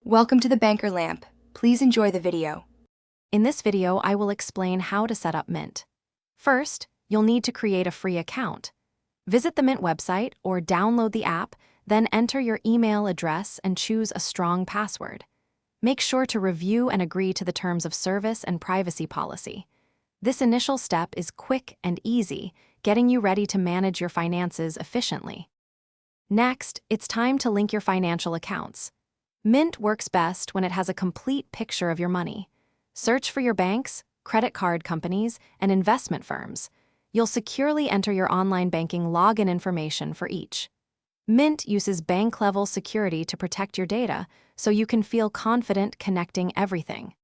Welcome to the Banker Lamp. Please enjoy the video. In this video, I will explain how to set up Mint. First, you'll need to create a free account. Visit the Mint website or download the app, then enter your email address and choose a strong password. Make sure to review and agree to the terms of service and privacy policy. This initial step is quick and easy, getting you ready to manage your finances efficiently. Next, it's time to link your financial accounts. Mint works best when it has a complete picture of your money. Search for your banks, credit card companies, and investment firms. You'll securely enter your online banking login information for each. Mint uses bank-level security to protect your data, so you can feel confident connecting everything.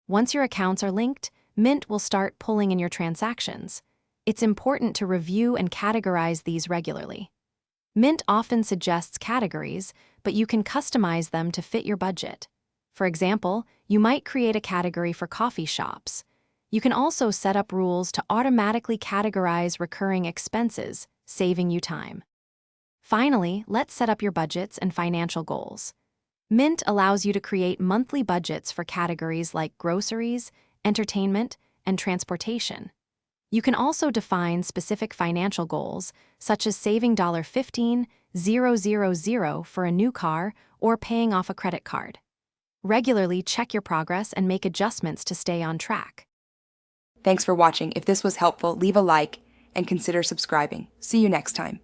Once your accounts are linked, Mint will start pulling in your transactions. It's important to review and categorize these regularly. Mint often suggests categories, but you can customize them to fit your budget. For example, you might create a category for coffee shops. You can also set up rules to automatically categorize recurring expenses, saving you time. Finally, let's set up your budgets and financial goals. Mint allows you to create monthly budgets for categories like groceries, entertainment, and transportation. You can also define specific financial goals, such as saving $15,000 for a new car or paying off a credit card. Regularly check your progress and make adjustments to stay on track. Thanks for watching. If this was helpful, leave a like and consider subscribing. See you next time.